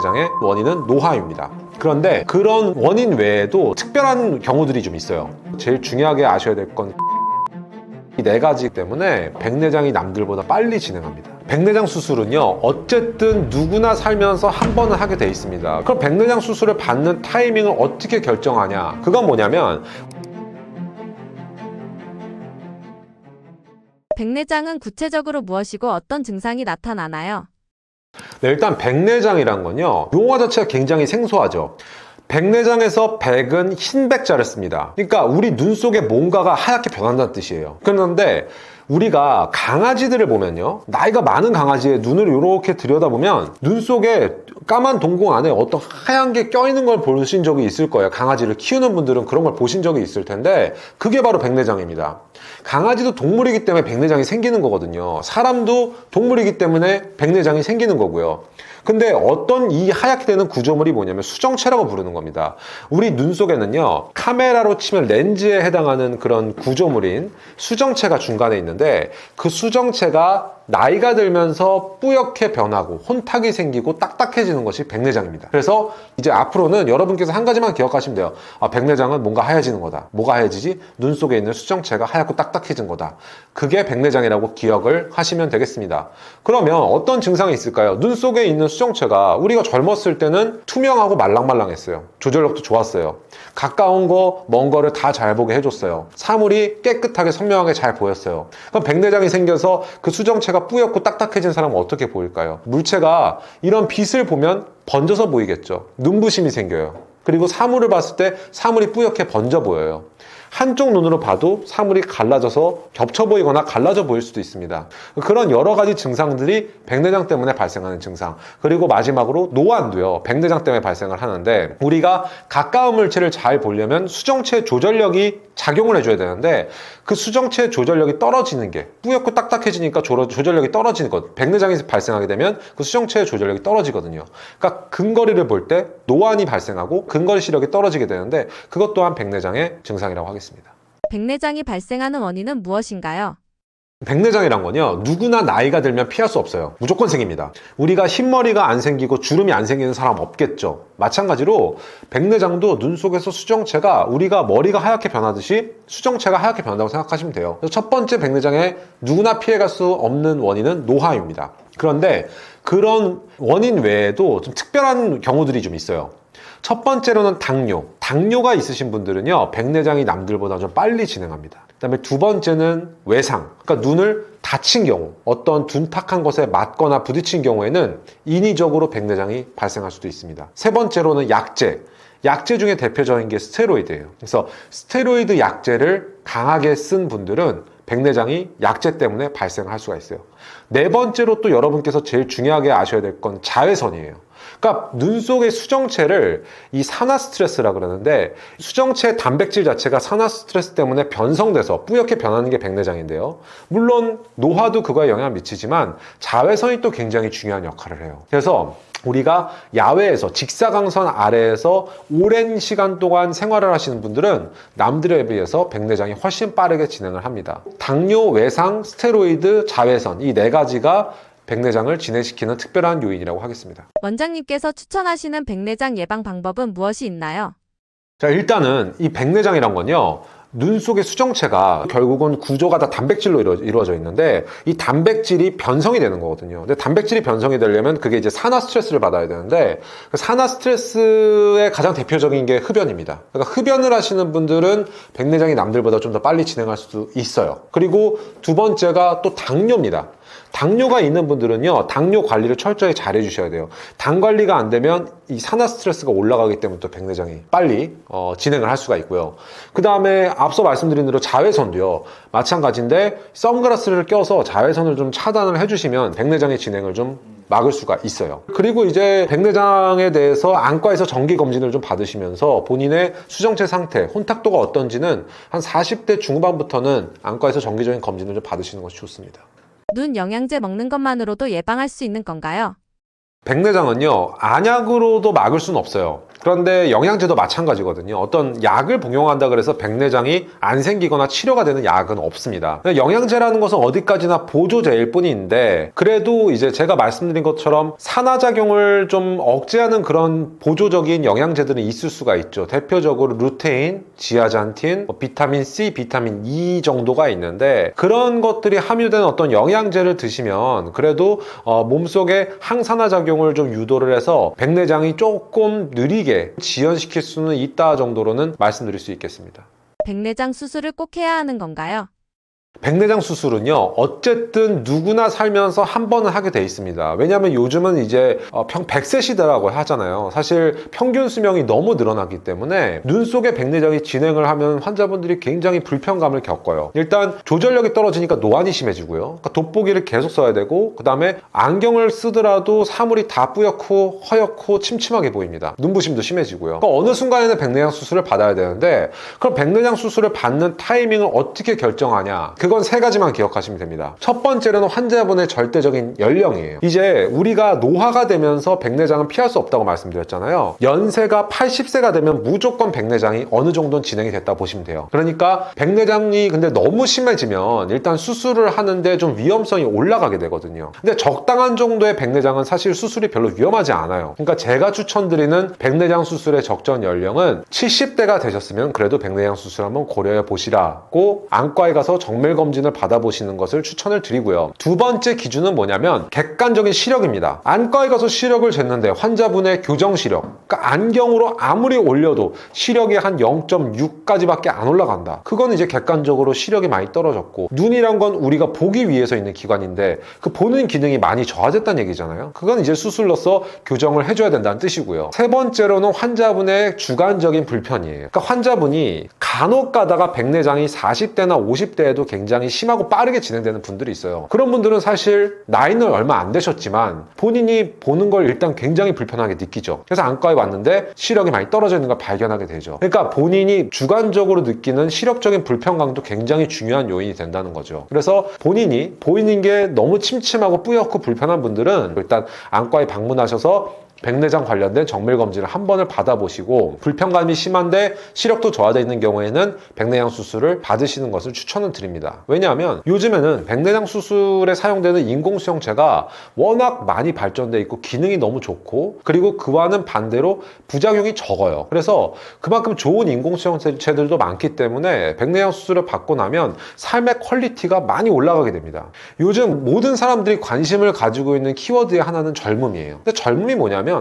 백내장의 원인은 노화입니다. 그런데 그런 원인 외에도 특별한 경우들이 좀 있어요. 제일 중요하게 아셔야 될 건 이 네 가지 때문에 백내장이 남들보다 빨리 진행합니다. 백내장 수술은요, 어쨌든 누구나 살면서 한 번은 하게 돼 있습니다. 그럼 백내장 수술을 받는 타이밍을 어떻게 결정하냐? 그건 뭐냐면, 백내장은 구체적으로 무엇이고 어떤 증상이 나타나나요? 네, 일단 백내장이란 건요, 용어 자체가 굉장히 생소하죠. 백내장에서 백은 흰 백자를 씁니다. 그러니까 우리 눈 속에 뭔가가 하얗게 변한다는 뜻이에요. 그런데 우리가 강아지들을 보면요, 나이가 많은 강아지의 눈을 이렇게 들여다보면 눈 속에 까만 동공 안에 어떤 하얀 게 껴있는 걸 보신 적이 있을 거예요. 강아지를 키우는 분들은 그런 걸 보신 적이 있을 텐데, 그게 바로 백내장입니다. 강아지도 동물이기 때문에 백내장이 생기는 거거든요. 사람도 동물이기 때문에 백내장이 생기는 거고요. 근데 어떤 이 하얗게 되는 구조물이 뭐냐면 수정체라고 부르는 겁니다. 우리 눈 속에는요, 카메라로 치면 렌즈에 해당하는 그런 구조물인 수정체가 중간에 있는데, 그 수정체가 나이가 들면서 뿌옇게 변하고 혼탁이 생기고 딱딱해지는 것이 백내장입니다. 그래서 이제 앞으로는 여러분께서 한 가지만 기억하시면 돼요. 아, 백내장은 뭔가 하얘지는 거다. 뭐가 하얘지지? 눈 속에 있는 수정체가 하얗고 딱딱해진 거다. 그게 백내장이라고 기억을 하시면 되겠습니다. 그러면 어떤 증상이 있을까요? 눈 속에 있는 수정체가 우리가 젊었을 때는 투명하고 말랑말랑했어요. 조절력도 좋았어요. 가까운 거, 먼 거를 다 잘 보게 해줬어요. 사물이 깨끗하게 선명하게 잘 보였어요. 그럼 백내장이 생겨서 그 수정체가 뿌옇고 딱딱해진 사람은 어떻게 보일까요? 물체가 이런 빛을 보면 번져서 보이겠죠. 눈부심이 생겨요. 그리고 사물을 봤을 때 사물이 뿌옇게 번져 보여요. 한쪽 눈으로 봐도 사물이 갈라져서 겹쳐 보이거나 갈라져 보일 수도 있습니다. 그런 여러 가지 증상들이 백내장 때문에 발생하는 증상. 그리고 마지막으로 노안도요, 백내장 때문에 발생을 하는데, 우리가 가까운 물체를 잘 보려면 수정체 조절력이 작용을 해줘야 되는데, 그 수정체 조절력이 떨어지는 게, 뿌옇고 딱딱해지니까 조절력이 떨어지는 것, 백내장이 발생하게 되면 그 수정체의 조절력이 떨어지거든요. 그러니까 근거리를 볼 때 노안이 발생하고 근거리 시력이 떨어지게 되는데, 그것 또한 백내장의 증상이라고 하겠습니다. 백내장이 발생하는 원인은 무엇인가요? 백내장이란 건요, 누구나 나이가 들면 피할 수 없어요. 무조건 생깁니다. 우리가 흰머리가 안 생기고 주름이 안 생기는 사람 없겠죠. 마찬가지로 백내장도 눈 속에서 수정체가, 우리가 머리가 하얗게 변하듯이 수정체가 하얗게 변한다고 생각하시면 돼요. 그래서 첫 번째 백내장에 누구나 피해갈 수 없는 원인은 노화입니다. 그런데 그런 원인 외에도 좀 특별한 경우들이 좀 있어요. 첫 번째로는 당뇨. 당뇨가 있으신 분들은요, 백내장이 남들보다 좀 빨리 진행합니다. 그 다음에 두 번째는 외상. 그러니까 눈을 다친 경우, 어떤 둔탁한 것에 맞거나 부딪힌 경우에는 인위적으로 백내장이 발생할 수도 있습니다. 세 번째로는 약제. 약제 중에 대표적인 게 스테로이드예요. 그래서 스테로이드 약제를 강하게 쓴 분들은 백내장이 약제 때문에 발생할 수가 있어요. 네 번째로 또 여러분께서 제일 중요하게 아셔야 될 건 자외선이에요. 그러니까 눈 속의 수정체를 이 산화 스트레스라 그러는데, 수정체 단백질 자체가 산화 스트레스 때문에 변성돼서 뿌옇게 변하는 게 백내장인데요. 물론 노화도 그거에 영향을 미치지만 자외선이 또 굉장히 중요한 역할을 해요. 그래서 우리가 야외에서 직사광선 아래에서 오랜 시간 동안 생활을 하시는 분들은 남들에 비해서 백내장이 훨씬 빠르게 진행을 합니다. 당뇨, 외상, 스테로이드, 자외선, 이 네 가지가 백내장을 진행시키는 특별한 요인이라고 하겠습니다. 원장님께서 추천하시는 백내장 예방 방법은 무엇이 있나요? 자, 일단은 이 백내장이란 건요, 눈 속의 수정체가 결국은 구조가 다 단백질로 이루어져 있는데, 이 단백질이 변성이 되는 거거든요. 근데 단백질이 변성이 되려면 그게 이제 산화 스트레스를 받아야 되는데, 그 산화 스트레스의 가장 대표적인 게 흡연입니다. 그러니까 흡연을 하시는 분들은 백내장이 남들보다 좀 더 빨리 진행할 수 있어요. 그리고 두 번째가 또 당뇨입니다. 당뇨가 있는 분들은요, 당뇨 관리를 철저히 잘 해주셔야 돼요. 당 관리가 안 되면 이 산화 스트레스가 올라가기 때문에 또 백내장이 빨리 진행을 할 수가 있고요. 그 다음에 앞서 말씀드린 대로 자외선도요, 마찬가지인데 선글라스를 껴서 자외선을 좀 차단을 해주시면 백내장의 진행을 좀 막을 수가 있어요. 그리고 이제 백내장에 대해서 안과에서 정기 검진을 좀 받으시면서 본인의 수정체 상태, 혼탁도가 어떤지는 한 40대 중반부터는 안과에서 정기적인 검진을 좀 받으시는 것이 좋습니다. 눈 영양제 먹는 것만으로도 예방할 수 있는 건가요? 백내장은요, 안약으로도 막을 수는 없어요. 그런데 영양제도 마찬가지거든요. 어떤 약을 복용한다 그래서 백내장이 안 생기거나 치료가 되는 약은 없습니다. 영양제라는 것은 어디까지나 보조제일 뿐인데, 그래도 이제 제가 말씀드린 것처럼 산화작용을 좀 억제하는 그런 보조적인 영양제들은 있을 수가 있죠. 대표적으로 루테인, 지아잔틴, 비타민 C, 비타민 E 정도가 있는데, 그런 것들이 함유된 어떤 영양제를 드시면 그래도 몸속에 항산화작용을 좀 유도를 해서 백내장이 조금 느리게 지연시킬 수는 있다 정도로는 말씀드릴 수 있겠습니다. 백내장 수술을 꼭 해야 하는 건가요? 백내장 수술은요, 어쨌든 누구나 살면서 한 번은 하게 돼 있습니다. 왜냐하면 요즘은 이제 100세 시대라고 하잖아요. 사실 평균 수명이 너무 늘어나기 때문에 눈 속에 백내장이 진행을 하면 환자분들이 굉장히 불편감을 겪어요. 일단 조절력이 떨어지니까 노안이 심해지고요. 그러니까 돋보기를 계속 써야 되고, 그 다음에 안경을 쓰더라도 사물이 다 뿌옇고 허옇고 침침하게 보입니다. 눈부심도 심해지고요. 그러니까 어느 순간에는 백내장 수술을 받아야 되는데, 그럼 백내장 수술을 받는 타이밍을 어떻게 결정하냐? 그건 세 가지만 기억하시면 됩니다. 첫 번째로는 환자분의 절대적인 연령이에요. 이제 우리가 노화가 되면서 백내장은 피할 수 없다고 말씀드렸잖아요. 연세가 80세가 되면 무조건 백내장이 어느 정도는 진행이 됐다 보시면 돼요. 그러니까 백내장이 근데 너무 심해지면 일단 수술을 하는데 좀 위험성이 올라가게 되거든요. 근데 적당한 정도의 백내장은 사실 수술이 별로 위험하지 않아요. 그러니까 제가 추천드리는 백내장 수술의 적정 연령은 70대가 되셨으면 그래도 백내장 수술 한번 고려해 보시라고 안과에 가서 정밀 검진을 받아보시는 것을 추천을 드리고요. 두 번째 기준은 뭐냐면 객관적인 시력입니다. 안과에 가서 시력을 쟀는데 환자분의 교정 시력, 그러니까 안경으로 아무리 올려도 시력이 한 0.6까지밖에 안 올라간다. 그건 이제 객관적으로 시력이 많이 떨어졌고, 눈이란 건 우리가 보기 위해서 있는 기관인데 그 보는 기능이 많이 저하됐다는 얘기잖아요. 그건 이제 수술로서 교정을 해줘야 된다는 뜻이고요. 세 번째로는 환자분의 주관적인 불편이에요. 그러니까 환자분이 간혹 가다가 백내장이 40대나 50대에도 굉장히 심하고 빠르게 진행되는 분들이 있어요. 그런 분들은 사실 나이는 얼마 안 되셨지만 본인이 보는 걸 일단 굉장히 불편하게 느끼죠. 그래서 안과에 왔는데 시력이 많이 떨어져 있는 걸 발견하게 되죠. 그러니까 본인이 주관적으로 느끼는 시력적인 불편감도 굉장히 중요한 요인이 된다는 거죠. 그래서 본인이 보이는 게 너무 침침하고 뿌옇고 불편한 분들은 일단 안과에 방문하셔서 백내장 관련된 정밀 검진을 한 번을 받아보시고, 불편감이 심한데 시력도 저하되어 있는 경우에는 백내장 수술을 받으시는 것을 추천을 드립니다. 왜냐하면 요즘에는 백내장 수술에 사용되는 인공수영체가 워낙 많이 발전되어 있고 기능이 너무 좋고, 그리고 그와는 반대로 부작용이 적어요. 그래서 그만큼 좋은 인공수영체들도 많기 때문에 백내장 수술을 받고 나면 삶의 퀄리티가 많이 올라가게 됩니다. 요즘 모든 사람들이 관심을 가지고 있는 키워드의 하나는 젊음이에요. 근데 젊음이 뭐냐면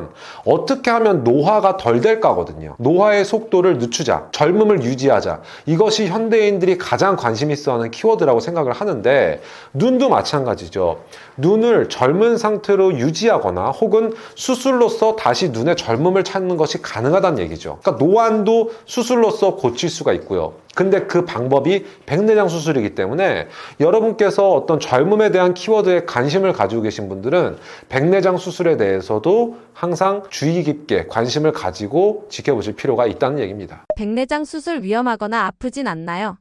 어떻게 하면 노화가 덜 될까거든요. 노화의 속도를 늦추자, 젊음을 유지하자, 이것이 현대인들이 가장 관심 있어 하는 키워드라고 생각을 하는데, 눈도 마찬가지죠. 눈을 젊은 상태로 유지하거나 혹은 수술로서 다시 눈의 젊음을 찾는 것이 가능하다는 얘기죠. 그러니까 노안도 수술로서 고칠 수가 있고요. 근데 그 방법이 백내장 수술이기 때문에 여러분께서 어떤 젊음에 대한 키워드에 관심을 가지고 계신 분들은 백내장 수술에 대해서도 항상 주의 깊게 관심을 가지고 지켜보실 필요가 있다는 얘기입니다. 백내장 수술 위험하거나 아프진 않나요?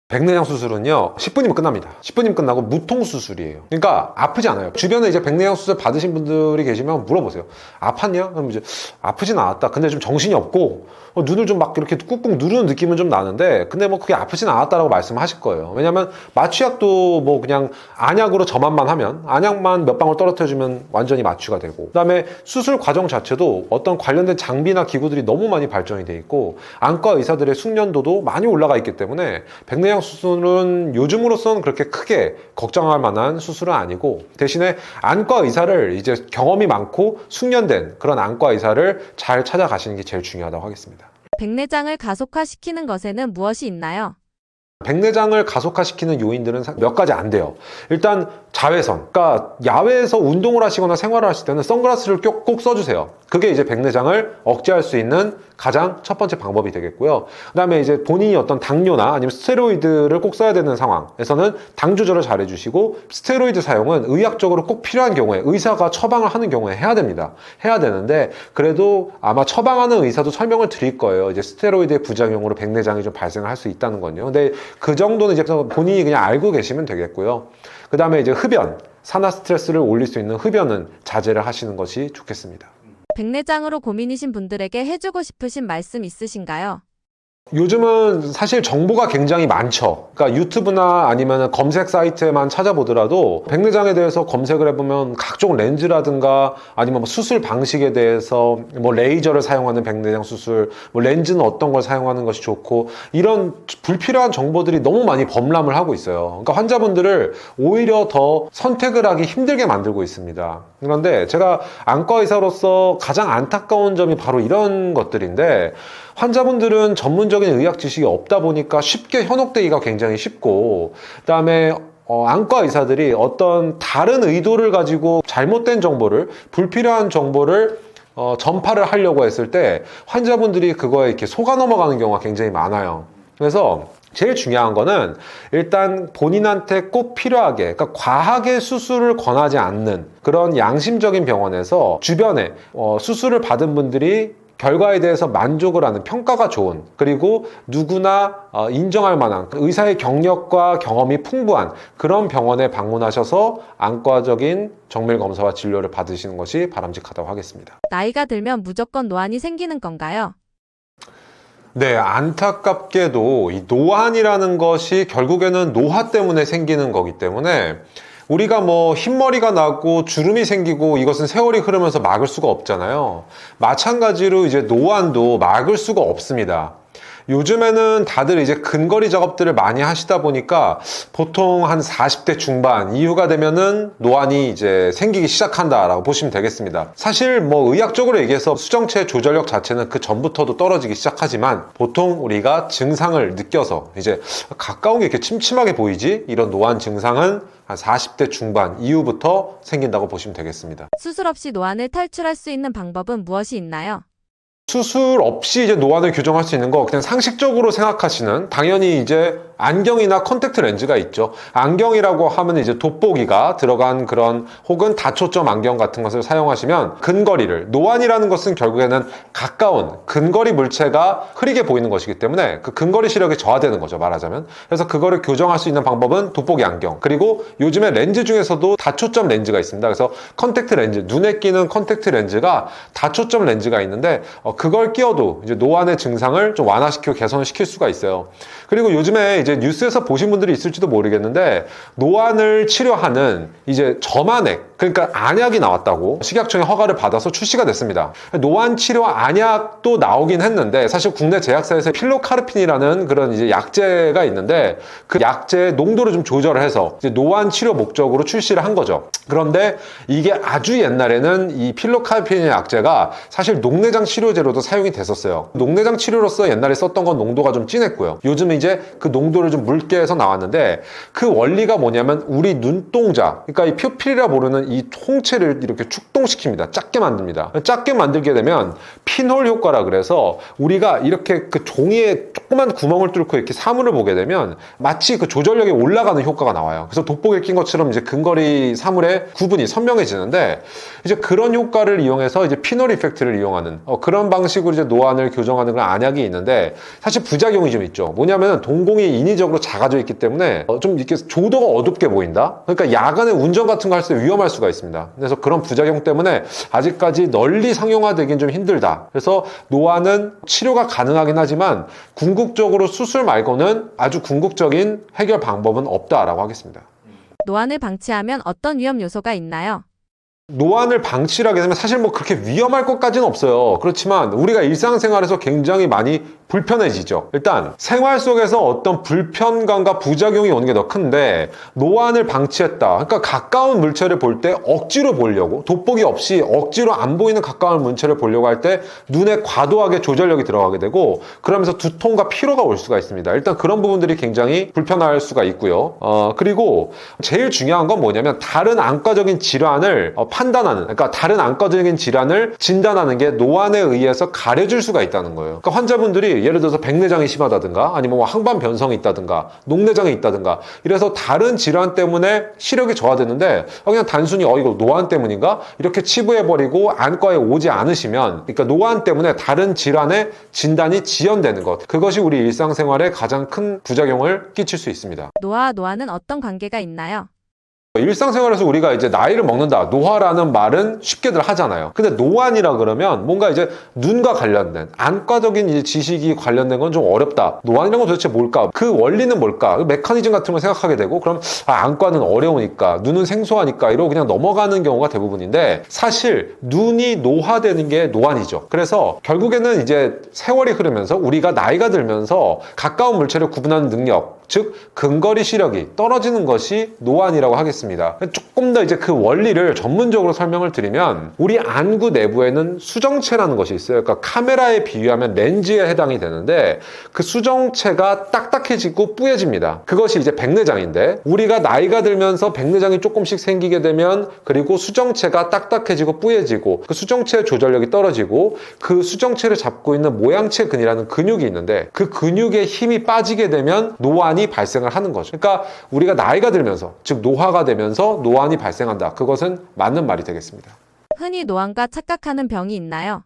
백내장 수술은요 10분이면 끝납니다. 10분이면 끝나고 무통 수술이에요. 그러니까 아프지 않아요. 주변에 이제 백내장 수술 받으신 분들이 계시면 물어보세요. 아팠냐? 그럼 이제 아프진 않았다. 근데 좀 정신이 없고 눈을 좀 막 이렇게 꾹꾹 누르는 느낌은 좀 나는데, 근데 뭐 그게 아프진 않았다라고 말씀하실 거예요. 왜냐면 마취약도 뭐 그냥 안약으로 점압만 하면, 안약만 몇 방울 떨어뜨려주면 완전히 마취가 되고, 그다음에 수술 과정 자체도 어떤 관련된 장비나 기구들이 너무 많이 발전이 돼 있고, 안과 의사들의 숙련도도 많이 올라가 있기 때문에 백내장 수술은 요즘으로서는 그렇게 크게 걱정할 만한 수술은 아니고, 대신에 안과 의사를 이제 경험이 많고 숙련된 그런 안과 의사를 잘 찾아가시는 게 제일 중요하다고 하겠습니다. 백내장을 가속화시키는 것에는 무엇이 있나요? 백내장을 가속화시키는 요인들은 몇 가지 안 돼요. 일단 자외선, 그러니까 야외에서 운동을 하시거나 생활을 하실 때는 선글라스를 꼭 써주세요. 그게 이제 백내장을 억제할 수 있는 가장 첫 번째 방법이 되겠고요. 그 다음에 이제 본인이 어떤 당뇨나 아니면 스테로이드를 꼭 써야 되는 상황에서는 당 조절을 잘 해주시고, 스테로이드 사용은 의학적으로 꼭 필요한 경우에 의사가 처방을 하는 경우에 해야 됩니다. 해야 되는데, 그래도 아마 처방하는 의사도 설명을 드릴 거예요. 이제 스테로이드의 부작용으로 백내장이 좀 발생할 수 있다는 건요. 근데 그 정도는 이제 본인이 그냥 알고 계시면 되겠고요. 그 다음에 이제 흡연, 산화 스트레스를 올릴 수 있는 흡연은 자제를 하시는 것이 좋겠습니다. 백내장으로 고민이신 분들에게 해주고 싶으신 말씀 있으신가요? 요즘은 사실 정보가 굉장히 많죠. 그러니까 유튜브나 아니면 검색 사이트에만 찾아보더라도 백내장에 대해서 검색을 해보면 각종 렌즈라든가 아니면 뭐 수술 방식에 대해서 뭐 레이저를 사용하는 백내장 수술, 뭐 렌즈는 어떤 걸 사용하는 것이 좋고 이런 불필요한 정보들이 너무 많이 범람을 하고 있어요. 그러니까 환자분들을 오히려 더 선택을 하기 힘들게 만들고 있습니다. 그런데 제가 안과 의사로서 가장 안타까운 점이 바로 이런 것들인데, 환자분들은 전문적인 의학 지식이 없다 보니까 쉽게 현혹되기가 굉장히 쉽고, 그다음에 안과 의사들이 어떤 다른 의도를 가지고 잘못된 정보를, 불필요한 정보를 전파를 하려고 했을 때 환자분들이 그거에 이렇게 속아 넘어가는 경우가 굉장히 많아요. 그래서 제일 중요한 거는 일단 본인한테 꼭 필요하게, 그러니까 과하게 수술을 권하지 않는 그런 양심적인 병원에서 주변에 수술을 받은 분들이 결과에 대해서 만족을 하는, 평가가 좋은, 그리고 누구나 인정할 만한 의사의 경력과 경험이 풍부한 그런 병원에 방문하셔서 안과적인 정밀 검사와 진료를 받으시는 것이 바람직하다고 하겠습니다. 나이가 들면 무조건 노안이 생기는 건가요? 네, 안타깝게도 이 노안이라는 것이 결국에는 노화 때문에 생기는 거기 때문에 우리가 뭐 흰머리가 나고 주름이 생기고 이것은 세월이 흐르면서 막을 수가 없잖아요. 마찬가지로 이제 노안도 막을 수가 없습니다. 요즘에는 다들 이제 근거리 작업들을 많이 하시다 보니까 보통 한 40대 중반 이후가 되면은 노안이 이제 생기기 시작한다라고 보시면 되겠습니다. 사실 뭐 의학적으로 얘기해서 수정체 조절력 자체는 그 전부터도 떨어지기 시작하지만, 보통 우리가 증상을 느껴서 이제 가까운 게 이렇게 침침하게 보이지? 이런 노안 증상은 한 40대 중반 이후부터 생긴다고 보시면 되겠습니다. 수술 없이 노안을 탈출할 수 있는 방법은 무엇이 있나요? 수술 없이 이제 노안을 교정할 수 있는 거, 그냥 상식적으로 생각하시는, 당연히 이제 안경이나 컨택트 렌즈가 있죠. 안경이라고 하면 이제 돋보기가 들어간 그런, 혹은 다초점 안경 같은 것을 사용하시면 근거리를, 노안이라는 것은 결국에는 가까운 근거리 물체가 흐리게 보이는 것이기 때문에 그 근거리 시력이 저하되는 거죠, 말하자면. 그래서 그거를 교정할 수 있는 방법은 돋보기 안경, 그리고 요즘에 렌즈 중에서도 다초점 렌즈가 있습니다. 그래서 컨택트 렌즈, 눈에 끼는 컨택트 렌즈가 다초점 렌즈가 있는데 그걸 끼워도 이제 노안의 증상을 좀 완화시키고 개선시킬 수가 있어요. 그리고 요즘에 이제 뉴스에서 보신 분들이 있을지도 모르겠는데, 노안을 치료하는 이제 점안액, 그러니까 안약이 나왔다고 식약청의 허가를 받아서 출시가 됐습니다. 노안 치료 안약도 나오긴 했는데, 사실 국내 제약사에서 필로카르핀이라는 그런 이제 약제가 있는데, 그 약제의 농도를 좀 조절을 해서 이제 노안 치료 목적으로 출시를 한 거죠. 그런데 이게 아주 옛날에는 이 필로카르핀 약제가 사실 녹내장 치료제로도 사용이 됐었어요. 녹내장 치료로서 옛날에 썼던 건 농도가 좀 진했고요. 요즘 이제 그 농도를 좀 묽게 해서 나왔는데, 그 원리가 뭐냐면 우리 눈동자, 그러니까 이 퓨필이라 부르는 이 홍채를 이렇게 축동시킵니다. 작게 만듭니다. 작게 만들게 되면 핀홀 효과라 그래서, 우리가 이렇게 그 종이에 조그만 구멍을 뚫고 이렇게 사물을 보게 되면 마치 그 조절력이 올라가는 효과가 나와요. 그래서 돋보기를 낀 것처럼 이제 근거리 사물의 구분이 선명해지는데, 이제 그런 효과를 이용해서 이제 핀홀 이펙트를 이용하는 그런 방식으로 이제 노안을 교정하는 그런 안약이 있는데, 사실 부작용이 좀 있죠. 뭐냐면 동공이 인위적으로 작아져 있기 때문에 좀 이렇게 조도가 어둡게 보인다? 그러니까 야간에 운전 같은 거 할 때 위험할 수가 있습니다. 그래서 그런 부작용 때문에 아직까지 널리 상용화되긴 좀 힘들다. 그래서 노안은 치료가 가능하긴 하지만 궁극적으로 수술 말고는 아주 궁극적인 해결 방법은 없다라고 하겠습니다. 노안을 방치하면 어떤 위험 요소가 있나요? 노안을 방치를 하게 되면 사실 뭐 그렇게 위험할 것까지는 없어요. 그렇지만 우리가 일상생활에서 굉장히 많이 불편해지죠. 일단 생활 속에서 어떤 불편감과 부작용이 오는 게 더 큰데, 노안을 방치했다, 그러니까 가까운 물체를 볼 때 억지로 보려고, 돋보기 없이 억지로 안 보이는 가까운 물체를 보려고 할 때 눈에 과도하게 조절력이 들어가게 되고, 그러면서 두통과 피로가 올 수가 있습니다. 일단 그런 부분들이 굉장히 불편할 수가 있고요. 그리고 제일 중요한 건 뭐냐면, 다른 안과적인 질환을 판단하는, 그러니까 다른 안과적인 질환을 진단하는 게 노안에 의해서 가려질 수가 있다는 거예요. 그러니까 환자분들이 예를 들어서 백내장이 심하다든가, 아니면 뭐 항반 변성이 있다든가, 녹내장이 있다든가, 이래서 다른 질환 때문에 시력이 저하되는데 그냥 단순히 이거 노안 때문인가? 이렇게 치부해버리고 안과에 오지 않으시면, 그러니까 노안 때문에 다른 질환의 진단이 지연되는 것, 그것이 우리 일상생활에 가장 큰 부작용을 끼칠 수 있습니다. 노화와 노안은 어떤 관계가 있나요? 일상생활에서 우리가 이제 나이를 먹는다, 노화라는 말은 쉽게들 하잖아요. 근데 노안이라 그러면 뭔가 이제 눈과 관련된 안과적인 이제 지식이 관련된 건 좀 어렵다. 노안이란 건 도대체 뭘까? 그 원리는 뭘까? 그 메커니즘 같은 걸 생각하게 되고, 그럼 안과는 어려우니까, 눈은 생소하니까 이러고 그냥 넘어가는 경우가 대부분인데, 사실 눈이 노화되는 게 노안이죠. 그래서 결국에는 이제 세월이 흐르면서 우리가 나이가 들면서 가까운 물체를 구분하는 능력, 즉 근거리 시력이 떨어지는 것이 노안이라고 하겠습니다. 조금 더 이제 그 원리를 전문적으로 설명을 드리면, 우리 안구 내부에는 수정체라는 것이 있어요. 그러니까 카메라에 비유하면 렌즈에 해당이 되는데, 그 수정체가 딱딱해지고 뿌얘집니다. 그것이 이제 백내장인데, 우리가 나이가 들면서 백내장이 조금씩 생기게 되면, 그리고 수정체가 딱딱해지고 뿌얘지고, 그 수정체의 조절력이 떨어지고, 그 수정체를 잡고 있는 모양체근이라는 근육이 있는데, 그 근육의 힘이 빠지게 되면 노안이 발생을 하는 거죠. 그러니까 우리가 나이가 들면서, 즉 노화가 되면서 노안이 발생한다. 그것은 맞는 말이 되겠습니다. 흔히 노안과 착각하는 병이 있나요?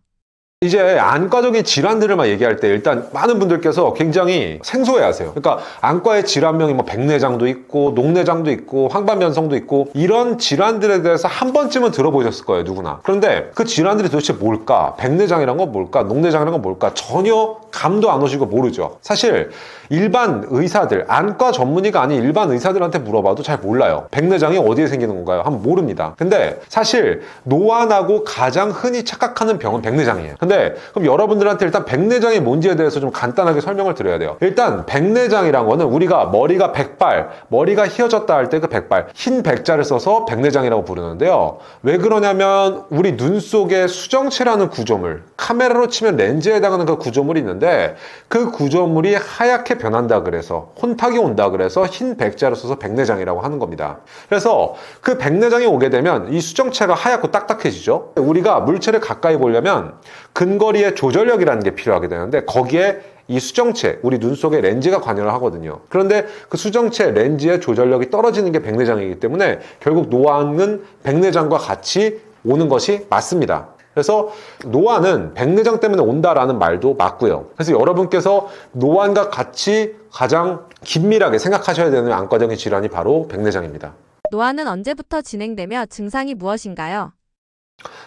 이제 안과적인 질환들을 막 얘기할 때 일단 많은 분들께서 굉장히 생소해하세요. 그러니까 안과의 질환명이 뭐 백내장도 있고 녹내장도 있고 황반변성도 있고 이런 질환들에 대해서 한 번쯤은 들어보셨을 거예요, 누구나. 그런데 그 질환들이 도대체 뭘까? 백내장이란 건 뭘까? 녹내장이란 건 뭘까? 전혀 감도 안 오시고 모르죠. 사실 일반 의사들, 안과 전문의가 아닌 일반 의사들한테 물어봐도 잘 몰라요. 백내장이 어디에 생기는 건가요? 한번 모릅니다. 근데 사실 노안하고 가장 흔히 착각하는 병은 백내장이에요. 근데 그럼 여러분들한테 일단 백내장이 뭔지에 대해서 좀 간단하게 설명을 드려야 돼요. 일단 백내장이란 거는 우리가 머리가 백발, 머리가 휘어졌다 할 때 그 백발, 흰 백자를 써서 백내장이라고 부르는데요. 왜 그러냐면 우리 눈 속에 수정체라는 구조물, 카메라로 치면 렌즈에 해당하는 그 구조물이 있는데, 그 구조물이 하얗게 변한다 그래서, 혼탁이 온다 그래서 흰 백자를 써서 백내장이라고 하는 겁니다. 그래서 그 백내장이 오게 되면 이 수정체가 하얗고 딱딱해지죠. 우리가 물체를 가까이 보려면 근거리의 조절력이라는 게 필요하게 되는데, 거기에 이 수정체, 우리 눈 속에 렌즈가 관여를 하거든요. 그런데 그 수정체 렌즈의 조절력이 떨어지는 게 백내장이기 때문에 결국 노안은 백내장과 같이 오는 것이 맞습니다. 그래서 노안은 백내장 때문에 온다라는 말도 맞고요. 그래서 여러분께서 노안과 같이 가장 긴밀하게 생각하셔야 되는 안과적인 질환이 바로 백내장입니다. 노안은 언제부터 진행되며 증상이 무엇인가요?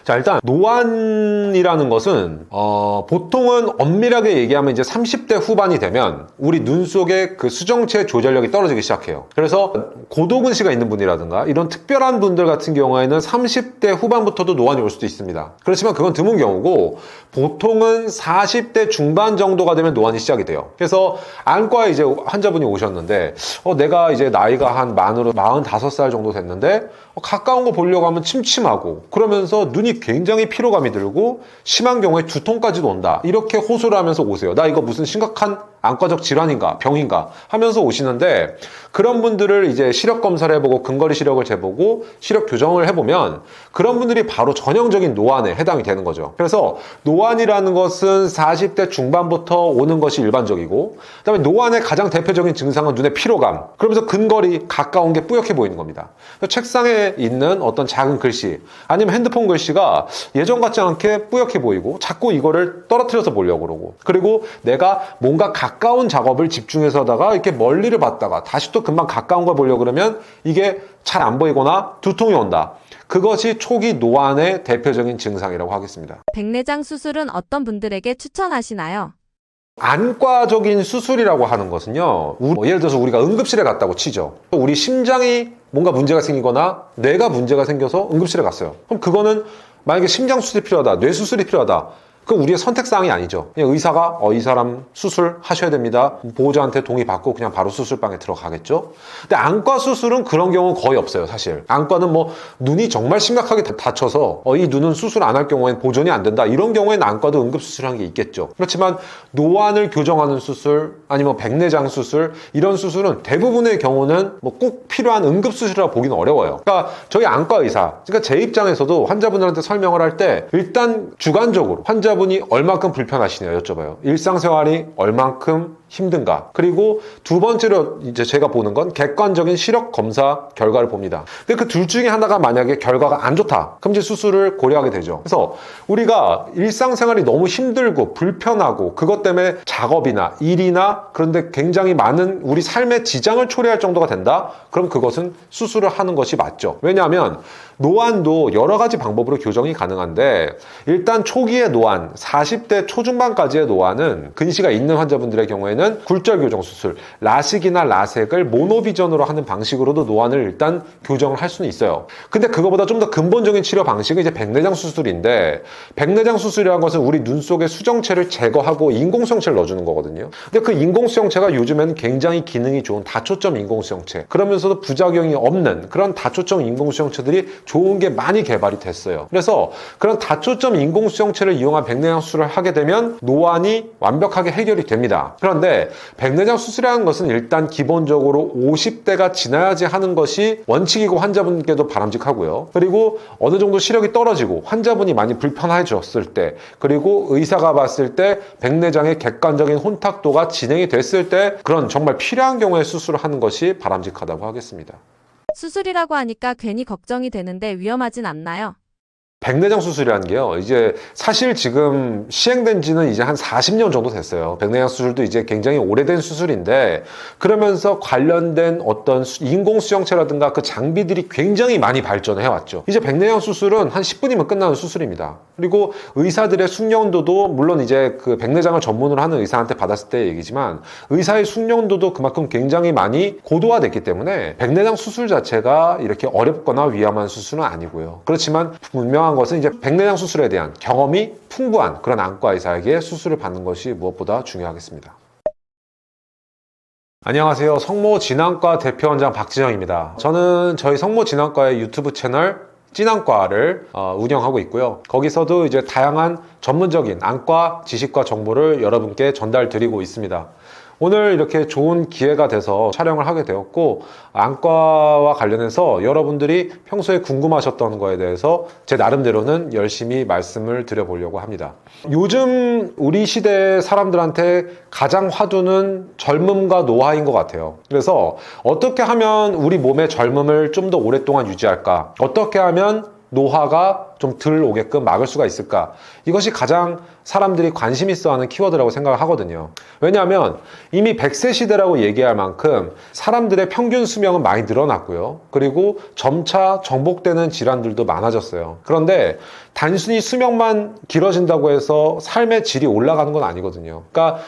자, 일단 노안이라는 것은 보통은 엄밀하게 얘기하면 이제 30대 후반이 되면 우리 눈 속에 그 수정체 조절력이 떨어지기 시작해요. 그래서 고도근시가 있는 분이라든가 이런 특별한 분들 같은 경우에는 30대 후반부터도 노안이 올 수도 있습니다. 그렇지만 그건 드문 경우고, 보통은 40대 중반 정도가 되면 노안이 시작이 돼요. 그래서 안과에 이제 환자분이 오셨는데, 내가 이제 나이가 한 만으로 45살 정도 됐는데 가까운 거 보려고 하면 침침하고, 그러면서 눈이 굉장히 피로감이 들고 심한 경우에 두통까지도 온다, 이렇게 호소를 하면서 오세요. 나 이거 무슨 심각한 안과적 질환인가 병인가 하면서 오시는데, 그런 분들을 이제 시력 검사를 해보고 근거리 시력을 재보고 시력 교정을 해보면 그런 분들이 바로 전형적인 노안에 해당이 되는 거죠. 그래서 노안이라는 것은 40대 중반부터 오는 것이 일반적이고, 그 다음에 노안의 가장 대표적인 증상은 눈의 피로감, 그러면서 근거리 가까운 게 뿌옇게 보이는 겁니다. 책상에 있는 어떤 작은 글씨 아니면 핸드폰 글씨가 예전 같지 않게 뿌옇게 보이고 자꾸 이거를 떨어뜨려서 보려고 그러고, 그리고 내가 뭔가 가까운 작업을 집중해서 하다가 이렇게 멀리를 봤다가 다시 또 금방 가까운 걸 보려고 그러면 이게 잘 안 보이거나 두통이 온다. 그것이 초기 노안의 대표적인 증상이라고 하겠습니다. 백내장 수술은 어떤 분들에게 추천하시나요? 안과적인 수술이라고 하는 것은요, 예를 들어서 우리가 응급실에 갔다고 치죠. 우리 심장이 뭔가 문제가 생기거나 뇌가 문제가 생겨서 응급실에 갔어요. 그럼 그거는 만약에 심장 수술이 필요하다, 뇌 수술이 필요하다, 그건 우리의 선택사항이 아니죠. 그냥 의사가 이 사람 수술하셔야 됩니다, 보호자한테 동의 받고 그냥 바로 수술방에 들어가겠죠. 근데 안과 수술은 그런 경우는 거의 없어요. 사실 안과는 뭐 눈이 정말 심각하게 다쳐서 이 눈은 수술 안 할 경우에는 보존이 안 된다, 이런 경우에는 안과도 응급수술하는 게 있겠죠. 그렇지만 노안을 교정하는 수술, 아니면 백내장 수술, 이런 수술은 대부분의 경우는 뭐 꼭 필요한 응급수술이라고 보기는 어려워요. 그러니까 저희 안과 의사, 그러니까 제 입장에서도 환자분들한테 설명을 할 때 일단 주관적으로 환자분이 얼만큼 불편하시냐 여쭤봐요. 일상생활이 얼만큼 힘든가? 그리고 두 번째로 이제 제가 보는 건 객관적인 시력 검사 결과를 봅니다. 근데 그 둘 중에 하나가 만약에 결과가 안 좋다. 그럼 이제 수술을 고려하게 되죠. 그래서 우리가 일상생활이 너무 힘들고 불편하고 그것 때문에 작업이나 일이나 그런데 굉장히 많은 우리 삶에 지장을 초래할 정도가 된다? 그럼 그것은 수술을 하는 것이 맞죠. 왜냐하면 노안도 여러 가지 방법으로 교정이 가능한데 일단 초기의 노안, 40대 초중반까지의 노안은 근시가 있는 환자분들의 경우에는 굴절 교정 수술, 라식이나 라섹을 모노비전으로 하는 방식으로도 노안을 일단 교정을 할 수는 있어요. 근데 그거보다 좀 더 근본적인 치료 방식은 이제 백내장 수술인데 백내장 수술이라는 것은 우리 눈 속의 수정체를 제거하고 인공수정체를 넣어주는 거거든요. 근데 그 인공수정체가 요즘에는 굉장히 기능이 좋은 다초점 인공수정체, 그러면서도 부작용이 없는 그런 다초점 인공수정체들이 좋은 게 많이 개발이 됐어요. 그래서 그런 다초점 인공수정체를 이용한 백내장 수술을 하게 되면 노안이 완벽하게 해결이 됩니다. 그런데 백내장 수술이라는 것은 일단 기본적으로 50대가 지나야지 하는 것이 원칙이고 환자분께도 바람직하고요. 그리고 어느 정도 시력이 떨어지고 환자분이 많이 불편해졌을 때, 그리고 의사가 봤을 때 백내장의 객관적인 혼탁도가 진행이 됐을 때 그런 정말 필요한 경우에 수술을 하는 것이 바람직하다고 하겠습니다. 수술이라고 하니까 괜히 걱정이 되는데 위험하진 않나요? 백내장 수술이라는 게요, 이제 사실 지금 시행된 지는 이제 한 40년 정도 됐어요. 백내장 수술도 이제 굉장히 오래된 수술인데, 그러면서 관련된 어떤 인공수정체라든가 그 장비들이 굉장히 많이 발전해 왔죠. 이제 백내장 수술은 한 10분이면 끝나는 수술입니다. 그리고 의사들의 숙련도도 물론 이제 그 백내장을 전문으로 하는 의사한테 받았을 때의 얘기지만 의사의 숙련도도 그만큼 굉장히 많이 고도화됐기 때문에 백내장 수술 자체가 이렇게 어렵거나 위험한 수술은 아니고요. 그렇지만 분명한 것은 이제 백내장 수술에 대한 경험이 풍부한 그런 안과 의사에게 수술을 받는 것이 무엇보다 중요하겠습니다. 안녕하세요. 성모진안과 대표원장 박진영입니다. 저는 저희 성모진안과의 유튜브 채널 찐안과를 운영하고 있고요. 거기서도 이제 다양한 전문적인 안과 지식과 정보를 여러분께 전달드리고 있습니다. 오늘 이렇게 좋은 기회가 돼서 촬영을 하게 되었고, 안과와 관련해서 여러분들이 평소에 궁금하셨던 거에 대해서 제 나름대로는 열심히 말씀을 드려보려고 합니다. 요즘 우리 시대 사람들한테 가장 화두는 젊음과 노화인 것 같아요. 그래서 어떻게 하면 우리 몸의 젊음을 좀 더 오랫동안 유지할까? 어떻게 하면 노화가 좀 덜 오게끔 막을 수가 있을까? 이것이 가장 사람들이 관심 있어 하는 키워드라고 생각을 하거든요. 왜냐하면 이미 100세 시대라고 얘기할 만큼 사람들의 평균 수명은 많이 늘어났고요. 그리고 점차 정복되는 질환들도 많아졌어요. 그런데 단순히 수명만 길어진다고 해서 삶의 질이 올라가는 건 아니거든요. 그러니까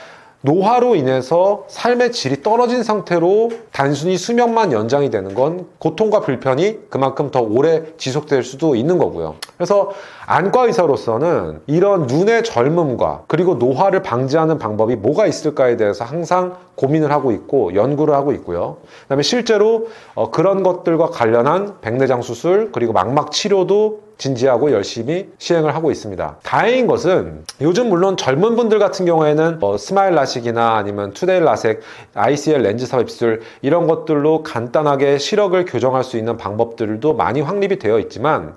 노화로 인해서 삶의 질이 떨어진 상태로 단순히 수명만 연장이 되는 건 고통과 불편이 그만큼 더 오래 지속될 수도 있는 거고요. 그래서 안과 의사로서는 이런 눈의 젊음과 그리고 노화를 방지하는 방법이 뭐가 있을까에 대해서 항상 고민을 하고 있고 연구를 하고 있고요. 그다음에 실제로 그런 것들과 관련한 백내장 수술 그리고 망막 치료도 진지하고 열심히 시행을 하고 있습니다. 다행인 것은 요즘 물론 젊은 분들 같은 경우에는 스마일 라식이나 아니면 투데이 라섹, ICL 렌즈 삽입술 이런 것들로 간단하게 시력을 교정할 수 있는 방법들도 많이 확립이 되어 있지만,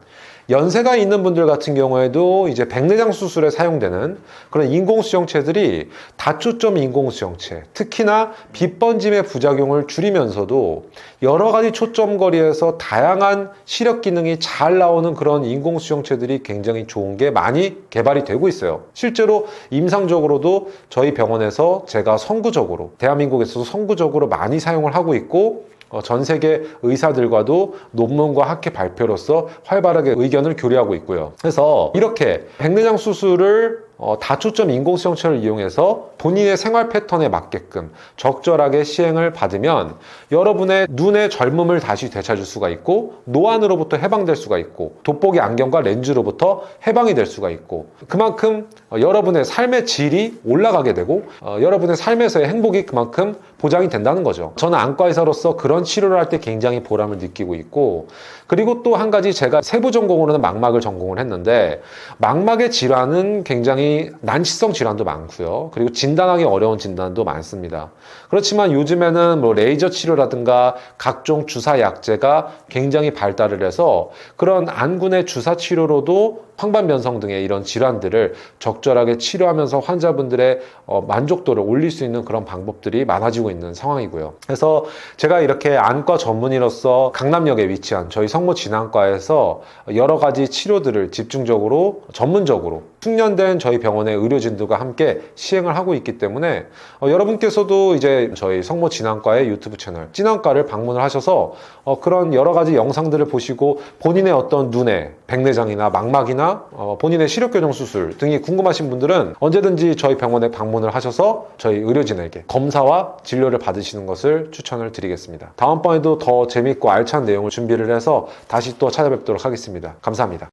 연세가 있는 분들 같은 경우에도 이제 백내장 수술에 사용되는 그런 인공수정체들이 다초점 인공수정체, 특히나 빛 번짐의 부작용을 줄이면서도 여러 가지 초점거리에서 다양한 시력 기능이 잘 나오는 그런 인공수정체들이 굉장히 좋은 게 많이 개발이 되고 있어요. 실제로 임상적으로도 저희 병원에서 제가 선구적으로, 대한민국에서도 선구적으로 많이 사용을 하고 있고, 전 세계 의사들과도 논문과 학회 발표로서 활발하게 의견을 교류하고 있고요. 그래서 이렇게 백내장 수술을 다초점 인공수정체를 이용해서 본인의 생활 패턴에 맞게끔 적절하게 시행을 받으면 여러분의 눈의 젊음을 다시 되찾을 수가 있고, 노안으로부터 해방될 수가 있고, 돋보기 안경과 렌즈로부터 해방이 될 수가 있고, 그만큼 여러분의 삶의 질이 올라가게 되고 여러분의 삶에서의 행복이 그만큼 보장이 된다는 거죠. 저는 안과 의사로서 그런 치료를 할 때 굉장히 보람을 느끼고 있고, 그리고 또 한 가지 제가 세부 전공으로는 망막을 전공을 했는데, 망막의 질환은 굉장히 난치성 질환도 많고요. 그리고 진단하기 어려운 진단도 많습니다. 그렇지만 요즘에는 뭐 레이저 치료라든가 각종 주사 약제가 굉장히 발달을 해서 그런 안군의 주사 치료로도 황반변성 등의 이런 질환들을 적절하게 치료하면서 환자분들의 만족도를 올릴 수 있는 그런 방법들이 많아지고 있는 상황이고요. 그래서 제가 이렇게 안과 전문의로서 강남역에 위치한 저희 성모진환과에서 여러 가지 치료들을 집중적으로 전문적으로 숙련된 저희 병원의 의료진들과 함께 시행을 하고 있기 때문에 여러분께서도 이제 저희 성모진환과의 유튜브 채널 진환과를 방문을 하셔서 그런 여러 가지 영상들을 보시고 본인의 어떤 눈에 백내장이나 망막이나 본인의 시력교정 수술 등이 궁금하신 분들은 언제든지 저희 병원에 방문을 하셔서 저희 의료진에게 검사와 진료를 받으시는 것을 추천을 드리겠습니다. 다음번에도 더 재밌고 알찬 내용을 준비를 해서 다시 또 찾아뵙도록 하겠습니다. 감사합니다.